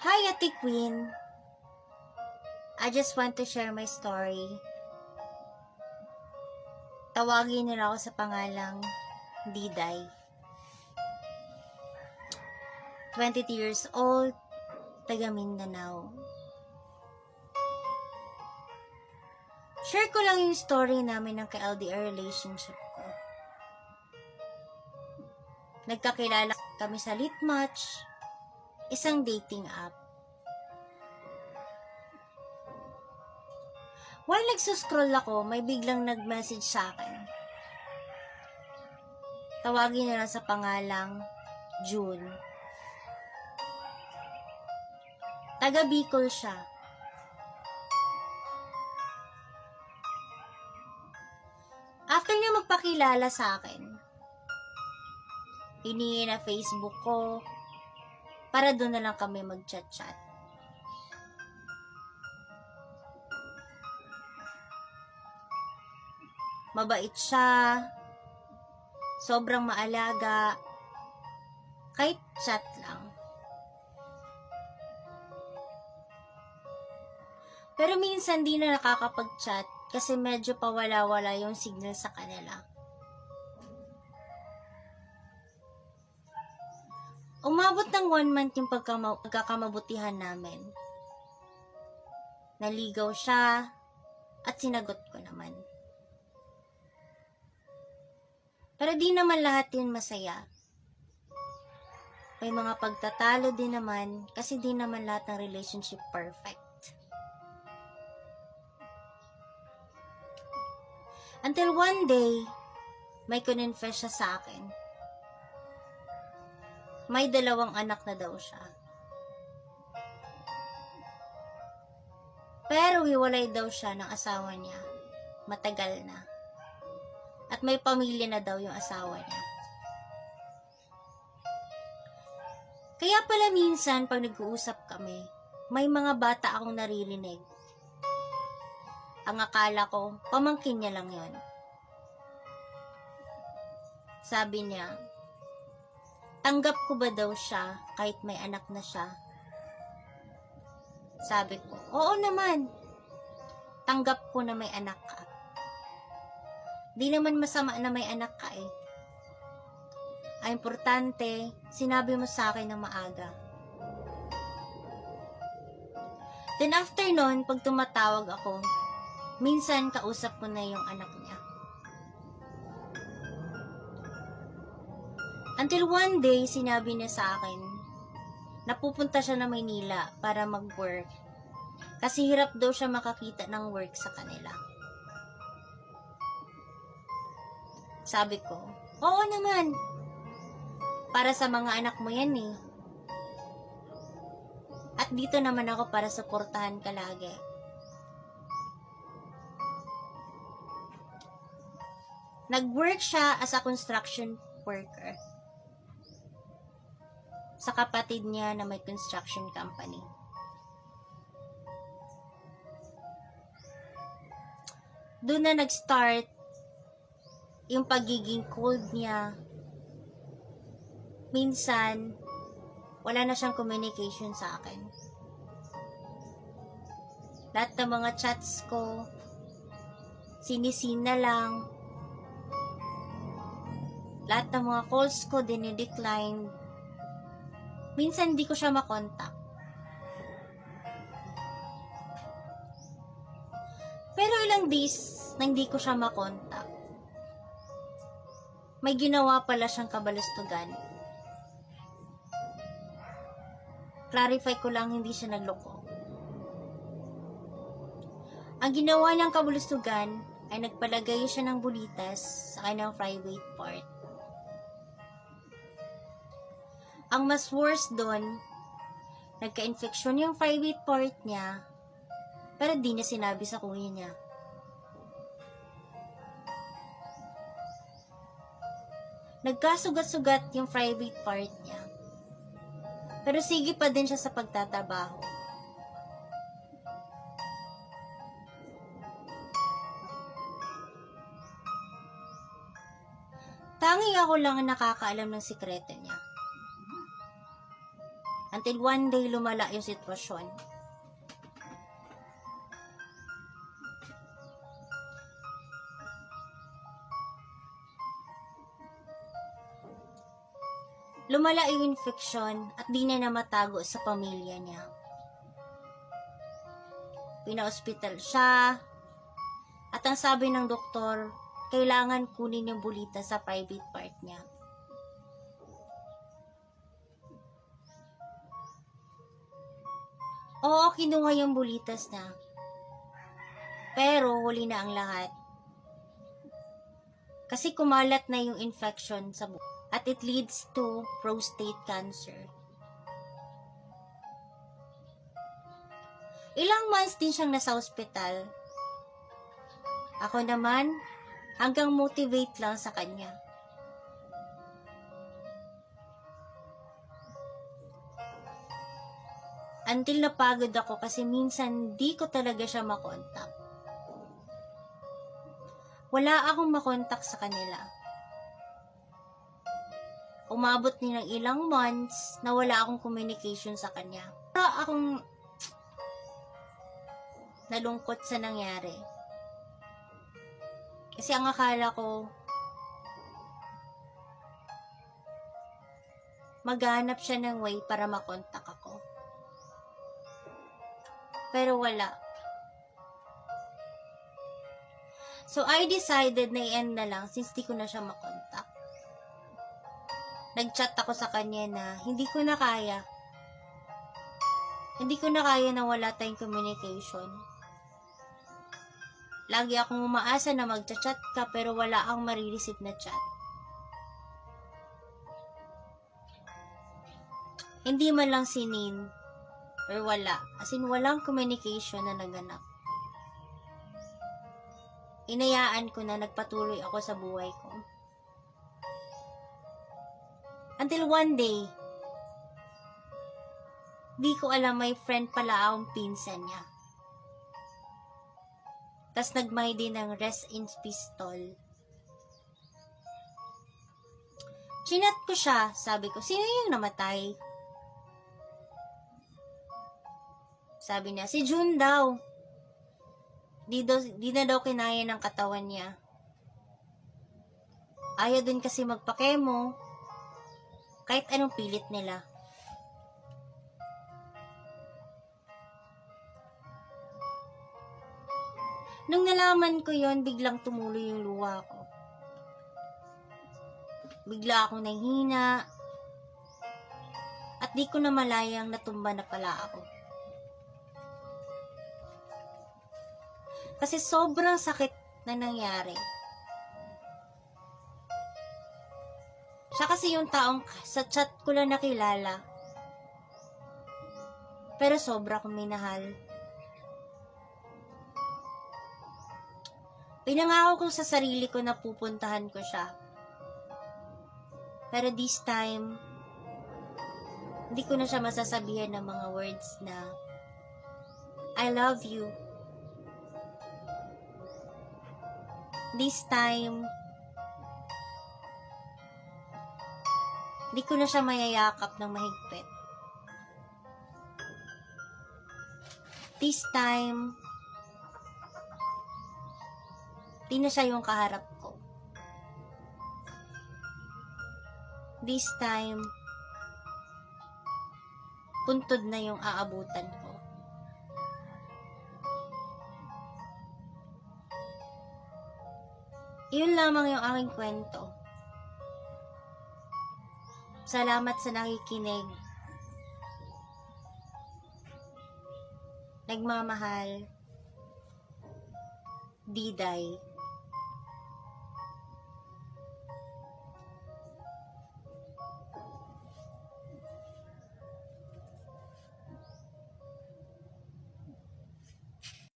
Hi, Ate Queen. I just want to share my story. Tawagin nila ako sa pangalang Diday. 22 years old, taga Mindanao. Share ko lang yung story namin ng ka-LDR relationship ko. Nagkakilala kami sa Litmatch, isang dating app. While nagsuscroll ako, may biglang nag-message sa akin. Tawagin nila sa pangalang June. Taga Bicol siya. After niya magpakilala sa akin, hiningi na Facebook ko para doon na lang kami mag-chat-chat. Mabait siya, sobrang maalaga, kahit chat lang. Pero minsan di na nakakapag-chat kasi medyo pawala-wala yung signal sa kanila. Umabot ng 1 month yung pagkakamabutihan namin. Naligaw siya at sinagot ko naman. Pero di naman lahat yun masaya. May mga pagtatalo din naman kasi di naman lahat ng relationship perfect. Until one day, may kinonfess siya sa akin. May 2 anak na daw siya. Pero hiwalay daw siya ng asawa niya. Matagal na. At may pamilya na daw yung asawa niya. Kaya pala minsan pag nag-uusap kami, may mga bata akong naririnig. Ang akala ko, pamangkin niya lang yon. Sabi niya, tanggap ko ba daw siya kahit may anak na siya? Sabi ko, oo naman. Tanggap ko na may anak ka. Di naman masama na may anak ka eh. Ang importante, sinabi mo sa akin na maaga. Then after nun, pag tumatawag ako, minsan kausap ko na yung anak niya. Until one day, sinabi niya sa akin, napupunta siya na Maynila para mag-work. Kasi hirap daw siya makakita ng work sa kanila. Sabi ko, oo naman. Para sa mga anak mo yan eh. At dito naman ako para suportahan ka lagi. Nag-work siya as a construction worker sa kapatid niya na may construction company. Doon na nag-start yung pagiging cold niya. Minsan, wala na siyang communication sa akin. Lahat ng mga chats ko, sinisin na lang. Lahat ng mga calls ko, dinidecline. Minsan, hindi ko siya makontak. Pero ilang days na hindi ko siya makontak, may ginawa pala siyang kabalustugan. Clarify ko lang, hindi siya nagloko. Ang ginawa niyang kabalustugan ay nagpalagay siya ng bulitas sa kanyang private part. Ang mas worse doon, nagka-infection yung private part niya, pero di niya sinabi sa kuya niya. Nagkasugat-sugat yung private part niya. Pero sige pa din siya sa pagtatabaho. Tanging ako lang ang nakakaalam ng sikreto niya. Until one day, lumala yung sitwasyon. Lumala yung infeksyon at di na matago sa pamilya niya. Pina-hospital siya at ang sabi ng doktor, kailangan kunin yung bulita sa private part niya. Oo, kinuha yung bulitas na. Pero huli na ang lahat. Kasi kumalat na yung infection sa buhok. At it leads to prostate cancer. Ilang months din siyang nasa ospital. Ako naman, hanggang motivate lang sa kanya. Until napagod ako kasi minsan di ko talaga siya makontak. Wala akong makontak sa kanila. Umabot din ng ilang months na wala akong communication sa kanya. Para akong nalungkot sa nangyari. Kasi ang akala ko, maghanap siya ng way para makontak ako. Pero wala. So, I decided na i-end na lang since di ko na siya makontak. Nag-chat ako sa kanya na hindi ko na kaya. Hindi ko na kaya na wala tayong communication. Lagi akong umaasa na mag-chat ka pero wala akong marireceive na chat. Hindi man lang sinin or wala. As in, walang communication na naganap. Inayaan ko na nagpatuloy ako sa buhay ko. Until one day, di ko alam may friend pala akong pinsan niya. Tas nagmay din ng rest in peace tol. Chinat ko siya, sabi ko, sino yung namatay? Sabi niya, si June daw. Di na daw kinaya ng katawan niya. Ayaw din kasi magpakemo. Kahit anong pilit nila. Nung nalaman ko yon, biglang tumuloy yung luha ko. Bigla akong nahihina. At di ko na malayang natumba na pala ako. Kasi sobrang sakit na nangyari. Siya kasi yung taong sa chat ko lang nakilala. Pero sobra kong minahal. Pinangako ko sa sarili ko na pupuntahan ko siya. Pero this time, hindi ko na siya masasabihan ng mga words na I love you. This time, di ko na siya mayayakap ng mahigpit. This time, di na siya yung kaharap ko. This time, puntod na yung aabutan ko. Iyon lamang yung aking kwento. Salamat sa nakikinig. Nagmamahal. Diday.